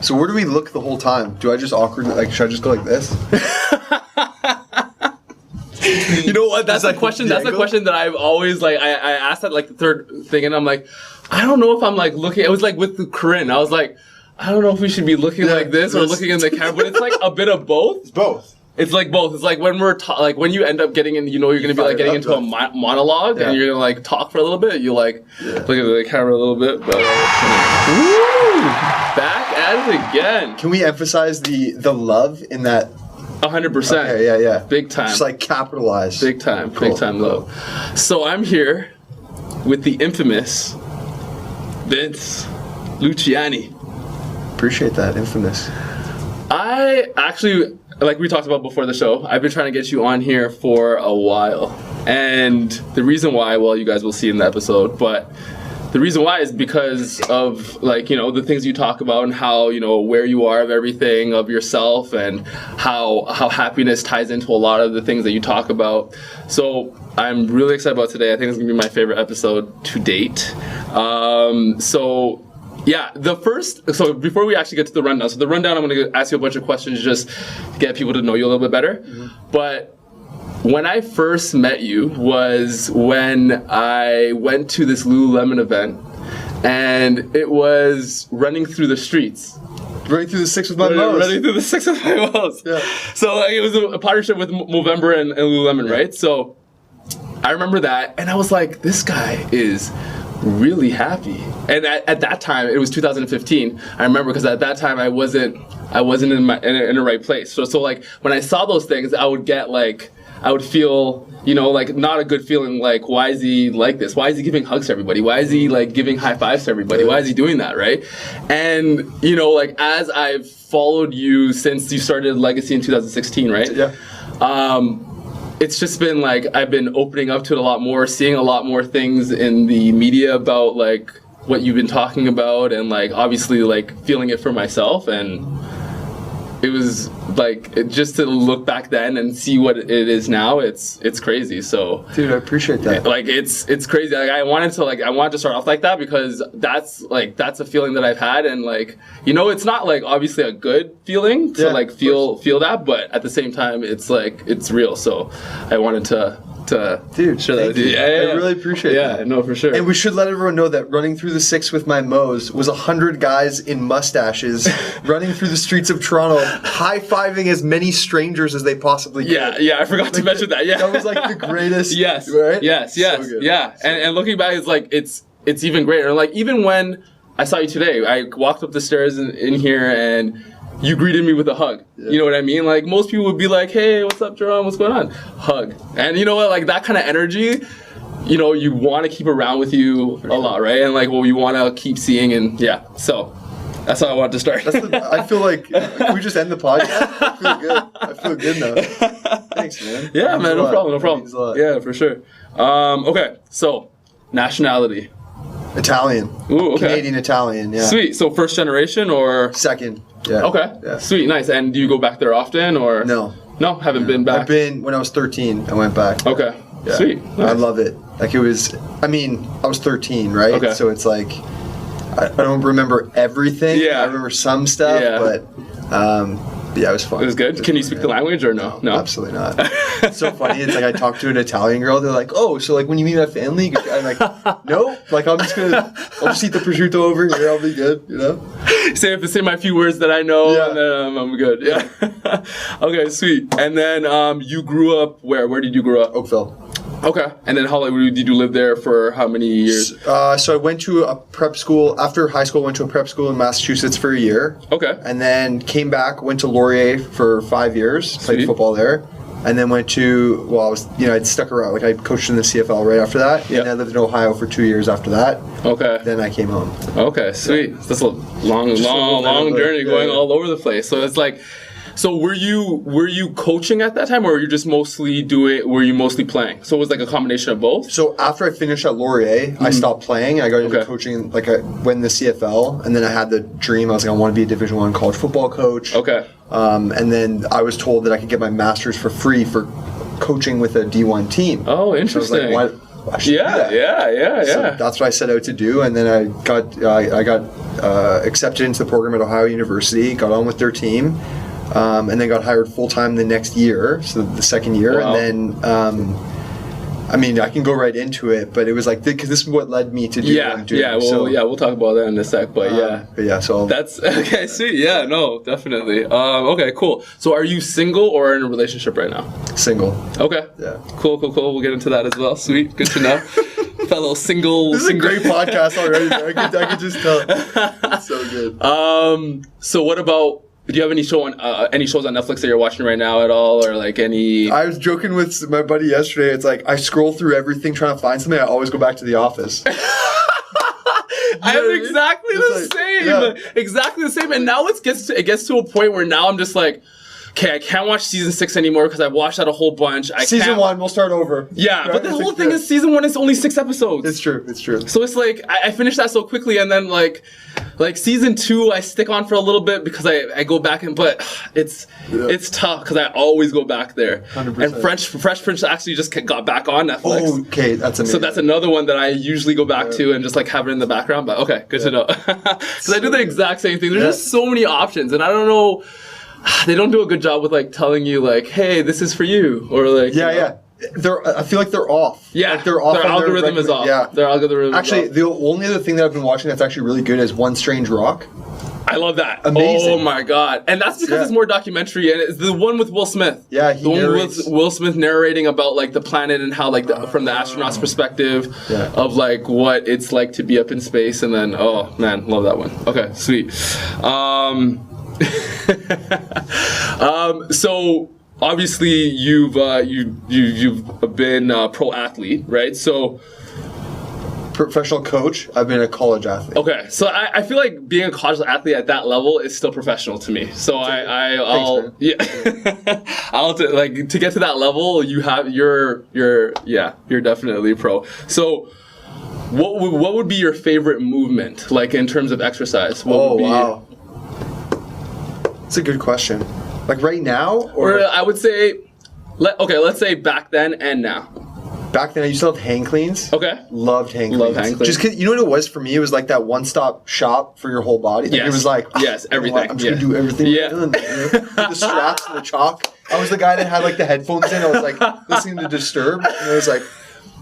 So where do we look the whole time? Do I just awkwardly, like, should I just go like this? You know what? That's a question. That's a question that I've always like. I asked that like the third thing, and I'm like, I don't know if I'm like looking. It was like with Corinne. I was like, I don't know if we should be looking like this or looking in the camera, but it's like a bit of both. It's both. It's like both. It's like when we're like when you end up getting in, you know, you're gonna be like getting into a monologue, and you're gonna like talk for a little bit. You like look at the camera a little bit, but woo! Back at it again. Can we emphasize the love in that? 100%. Okay, yeah. Big time. Just like capitalize. Big time. Cool. Big time love. So I'm here with the infamous Vince Luciani. Appreciate that, infamous. I actually, like we talked about before the show, I've been trying to get you on here for a while. And the reason why, well, you guys will see in the episode, but the reason why is because of, like, you know, the things you talk about and how, you know, where you are of everything, of yourself, and how happiness ties into a lot of the things that you talk about. So I'm really excited about today. I think it's going to be my favorite episode to date. Yeah, so before we actually get to the rundown, I'm going to ask you a bunch of questions just to get people to know you a little bit better. Mm-hmm. But when I first met you was when I went to this Lululemon event, and it was running through the streets. Running through the six with my moles. Running through the six with my moles. Yeah. So it was a partnership with Movember and Lululemon, right? So I remember that, and I was like, this guy is really happy. And at that time, it was 2015. I remember because at that time I wasn't in the right place. So like when I saw those things, I would feel, you know, like not a good feeling, like, why is he like this? Why is he giving hugs to everybody? Why is he like giving high fives to everybody? Why is he doing that, right? And, you know, like as I've followed you since you started Legacy in 2016, right? Yeah. It's just been like, I've been opening up to it a lot more, seeing a lot more things in the media about like what you've been talking about, and like obviously like feeling it for myself. And it was like, just to look back then and see what it is now, it's crazy. So dude, I appreciate that. Like it's crazy. Like I wanted to start off like that because that's a feeling that I've had, and like, you know, it's not like obviously a good feeling to like feel that, but at the same time it's like it's real. So I wanted to dude, share that with you. Yeah, I really appreciate that. Yeah, no, for sure. And we should let everyone know that running through the six with my mows was 100 guys in mustaches running through the streets of Toronto, high-fiving as many strangers as they possibly could. Yeah, I forgot to mention that. Yeah, that was like the greatest. Yes, right? Yes, So good. yeah. And looking back, it's like it's even greater. Like even when I saw you today, I walked up the stairs in here and you greeted me with a hug. Yeah. You know what I mean? Like most people would be like, "Hey, what's up, Jerome? What's going on?" Hug. And you know what? Like that kind of energy, you know, you want to keep around with you a lot, right? And like, well, you want to keep seeing, and yeah. So that's how I wanted to start. I feel like, can we just end the podcast? I feel good now. Thanks, man. Yeah, man. No problem. Yeah, for sure. Okay, so nationality. Italian. Ooh, okay. Canadian Italian, yeah. Sweet. So first generation or? Second, yeah. Okay. Yeah. Sweet, nice. And do you go back there often or? No. No, haven't been back? I've been, when I was 13, I went back. Okay. Yeah. Sweet. Nice. I love it. Like it was, I was 13, right? Okay. So it's like, I don't remember everything. Yeah. I remember some stuff, but yeah, it was fun. It was good? Can you speak the language or no? No? Absolutely not. It's so funny. It's like I talked to an Italian girl. They're like, "Oh, so like when you meet my family?" I'm like, "No, like I'll just eat the prosciutto over here. I'll be good." You know? Say my few words that I know, and then I'm good. Yeah. Okay, sweet. And then you grew up where? Where did you grow up? Oakville. Okay. And then how long did you live there for? How many years? So I went to a prep school. After high school, I went to a prep school in Massachusetts for a year. Okay. And then came back, went to Laurier for 5 years, played football there. And then went to, I'd stuck around. Like I coached in the CFL right after that. Yep. And I lived in Ohio for 2 years after that. Okay. Then I came home. Okay, sweet. That's a long journey going all over the place. So it's like, so were you coaching at that time, or were you just mostly playing? So it was like a combination of both? So after I finished at Laurier, I stopped playing. I got into coaching, like I went in the CFL, and then I had the dream. I was like, I want to be a Division I college football coach. Okay. And then I was told that I could get my master's for free for coaching with a D1 team. Oh, interesting. So I was like, I should do that. Yeah. So that's what I set out to do, and then I got accepted into the program at Ohio University, got on with their team, and then got hired full time the next year, so the second year, Wow. and then. I mean, I can go right into it, but it was like because this is what led me to do what I'm doing. We'll talk about that in a sec, but so that's okay. Sweet, yeah, no, definitely. Okay, cool. So, are you single or in a relationship right now? Single. Okay. Yeah. Cool. We'll get into that as well. Sweet, good to know. Fellow single. This is a great podcast already. I could just tell. It's so good. So, what about? Do you have any shows on Netflix that you're watching right now at all, or like any? I was joking with my buddy yesterday. It's like I scroll through everything trying to find something. I always go back to The Office. I am exactly the same. Yeah. Exactly the same. And now it gets to a point where now I'm just like, okay, I can't watch season 6 anymore because I've watched that a whole bunch. Season 1, we'll start over. Yeah, right? But the whole thing is season 1 is only 6 episodes. It's true. So it's like I finished that so quickly, and then like season 2 I stick on for a little bit because I go back but it's tough because I always go back there. 100%. And Fresh Prince actually just got back on Netflix. Oh, okay, that's amazing. So that's another one that I usually go back to and just like have it in the background. But okay, good to know. Because I do the exact same thing. There's just so many options, and I don't know. They don't do a good job with like telling you like, hey, this is for you, or like I feel like they're off. Yeah, like they're off. Their algorithm is off. Yeah, their algorithm. Actually, is off. the only other thing that I've been watching that's actually really good is One Strange Rock. I love that. Amazing. Oh my god! And that's because it's more documentary, and it's the one with Will Smith. Yeah, the one with Will Smith narrating about like the planet and how like from the astronaut's perspective of like what it's like to be up in space, and then oh man, love that one. Okay, sweet. So obviously you've been a pro athlete, right? So professional coach. I've been a college athlete. Okay, so I feel like being a college athlete at that level is still professional to me. So I'll like to get to that level. You're definitely pro. So what would be your favorite movement like in terms of exercise? Wow. That's a good question. Like right now? Or I would say, let's say back then and now. Back then, I used to love hang cleans. Okay. Loved hang cleans. Just because, you know what it was for me? It was like that one-stop shop for your whole body. Like, it was like, everything. I'm just going to do everything. Yeah. The straps and the chalk. I was the guy that had like the headphones in. I was like listening to Disturbed. And I was like,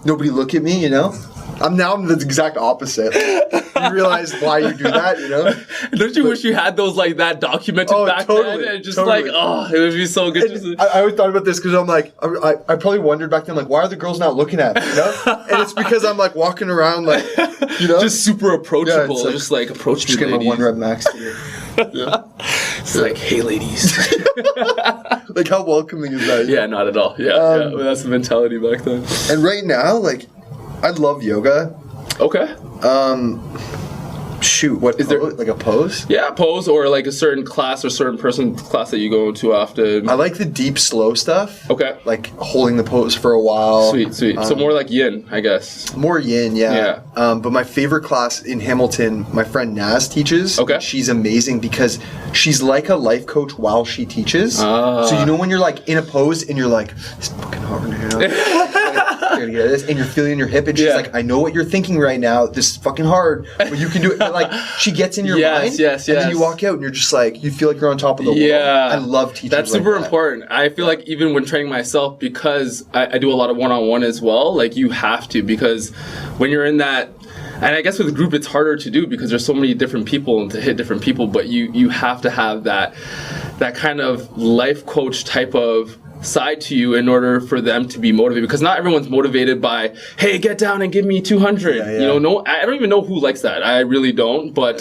nobody look at me, you know? I'm the exact opposite. You realize why you do that, you know? Don't you wish you had those like that documented back then? And just like, it would be so good. I always thought about this because I'm like, I probably wondered back then, like, why are the girls not looking at me, you know? And it's because I'm like walking around like, you know? Just super approachable. Yeah, just like approach me, just get my 1 rep max here. It's like, hey ladies. Like how welcoming is that? Yeah, not at all. Yeah, that's the mentality back then. And right now, like, I love yoga. Okay. Shoot, what is there? Like a pose? Yeah, pose or like a certain class or certain person class that you go to often. I like the deep, slow stuff. Okay. Like holding the pose for a while. Sweet. So more like yin, I guess. More yin, yeah. But my favorite class in Hamilton, my friend Naz teaches. Okay. She's amazing because she's like a life coach while she teaches. So you know when you're like in a pose and you're like, it's fucking hard, you know? You're gonna get this, and you're feeling your hip, and she's like, I know what you're thinking right now. This is fucking hard, but you can do it. But like, she gets in your mind, and then you walk out, and you're just like, you feel like you're on top of the world. I love teachers. That's super important. I feel like even when training myself, because I do a lot of one-on-one as well. Like you have to, because when you're in that. And I guess with a group it's harder to do because there's so many different people and to hit different people, but you have to have that kind of life coach type of side to you in order for them to be motivated, because not everyone's motivated by, hey, get down and give me 200. You know, I don't even know who likes that. I really don't, but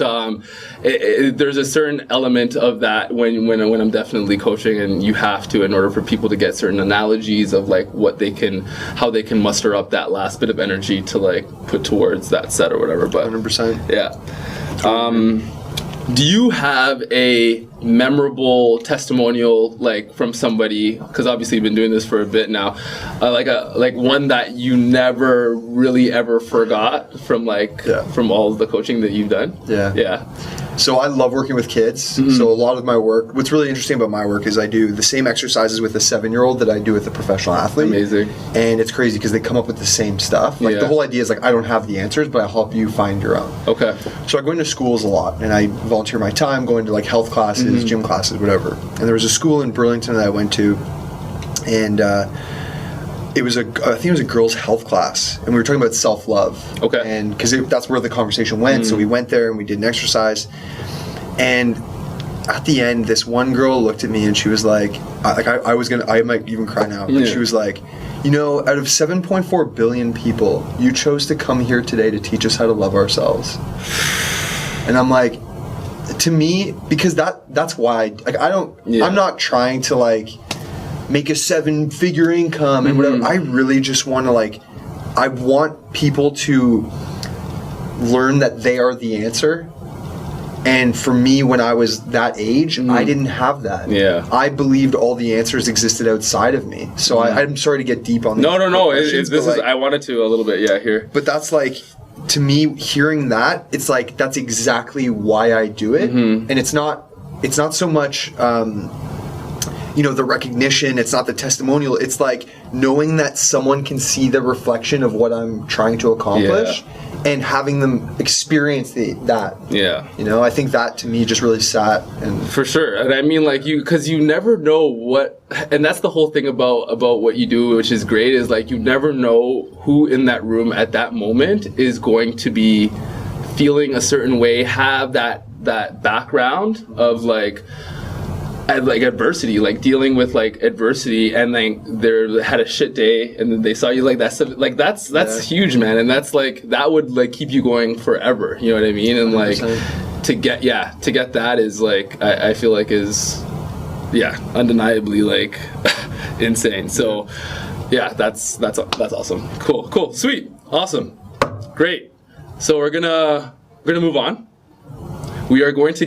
there's a certain element of that when I'm definitely coaching, and you have to in order for people to get certain analogies of like how they can muster up that last bit of energy to like put towards that set or whatever. But 100%. Yeah. Do you have a memorable testimonial like from somebody? Because obviously you've been doing this for a bit now, like one that you never really ever forgot from from all of the coaching that you've done. Yeah. So I love working with kids. So a lot of my work, what's really interesting about my work is I do the same exercises with a 7-year-old that I do with a professional athlete. Amazing. And it's crazy because they come up with the same stuff. Like the whole idea is like, I don't have the answers, but I'll help you find your own. Okay. So I go into schools a lot and I volunteer my time going to like health classes, gym classes, whatever. And there was a school in Burlington that I went to, and I think it was a girls' health class, and we were talking about self-love. Okay. And because that's where the conversation went, so we went there and we did an exercise, and at the end, this one girl looked at me and she was like, I might even cry now. But she was like, you know, out of 7.4 billion people, you chose to come here today to teach us how to love ourselves. And I'm like, to me, because that's why, like, I'm not trying to like make a 7-figure income and whatever. I really just want to like, I want people to learn that they are the answer. And for me, when I was that age, I didn't have that. Yeah. I believed all the answers existed outside of me. So I'm sorry to get deep on this. No. I wanted to a little bit, here. But that's like, to me, hearing that, it's like, that's exactly why I do it. And it's not so much, the recognition, it's not the testimonial, it's like knowing that someone can see the reflection of what I'm trying to accomplish and having them experience that. I think that to me just really sat. And for sure. And I mean, like, because you never know what, and that's the whole thing about what you do, which is great, is like you never know who in that room at that moment is going to be feeling a certain way, have that background of like adversity, like dealing with like adversity, and like they had a shit day and then they saw you like that. Like that's huge, man. And that's like, that would like keep you going forever. You know what I mean? And 100%. like to get that is like, I feel like is undeniably like insane. So that's awesome. Cool, sweet, awesome, great. So we're gonna move on. We are going to